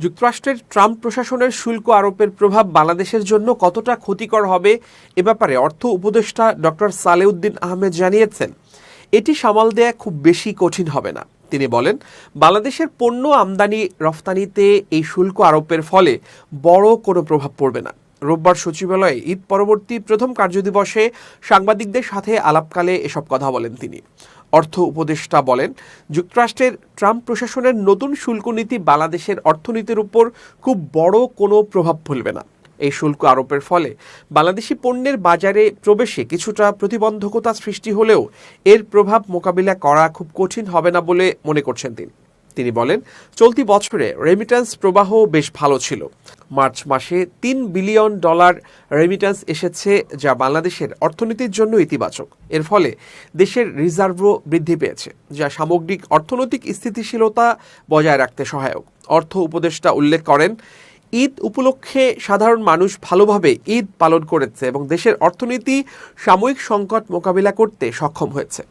যুক্তরাষ্ট্রের ট্রাম্প প্রশাসনের শুল্ক আরোপের প্রভাব বাংলাদেশের জন্য কতটা ক্ষতিকর হবে এ ব্যাপারে অর্থ উপদেষ্টা ডক্টর সালেউদ্দিন আহমেদ জানিয়েছেন, এটি সামাল দেয়া খুব বেশি কঠিন হবে না। তিনি বলেন, বাংলাদেশের পণ্য আমদানি রফতানিতে এই শুল্ক আরোপের ফলে বড় কোনো প্রভাব পড়বে না। রোববার সচিবালয়ে ঈদ পরবর্তী প্রথম কার্যদিবসে সাংবাদিকদের সাথে আলাপকালে এসব কথা বলেন তিনি। অর্থ উপদেষ্টা বলেন, যুক্তরাষ্ট্রের ট্রাম্প প্রশাসনের নতুন শুল্ক নীতি বাংলাদেশের অর্থনীতির উপর খুব বড় কোনো প্রভাব ফেলবে না। এই শুল্ক আরোপের ফলে বাংলাদেশি পণ্যের বাজারে প্রবেশে কিছুটা প্রতিবন্ধকতা সৃষ্টি হলেও এর প্রভাব মোকাবিলা করা খুব কঠিন হবে না বলে মনে করছেন তিনি বলেন, চলতি বছরে রেমিট্যান্স প্রবাহ বেশ ভালো ছিল। মার্চ মাসে $3 বিলিয়ন রেমিট্যান্স এসেছে, যা বাংলাদেশের অর্থনীতির জন্য ইতিবাচক। এর ফলে দেশের রিজার্ভও বৃদ্ধি পেয়েছে, যা সামগ্রিক অর্থনৈতিক স্থিতিশীলতা বজায় রাখতে সহায়ক। অর্থ উপদেষ্টা উল্লেখ করেন, ঈদ উপলক্ষে সাধারণ মানুষ ভালোভাবে ঈদ পালন করেছে এবং দেশের অর্থনীতি সাময়িক সংকট মোকাবিলা করতে সক্ষম হয়েছে।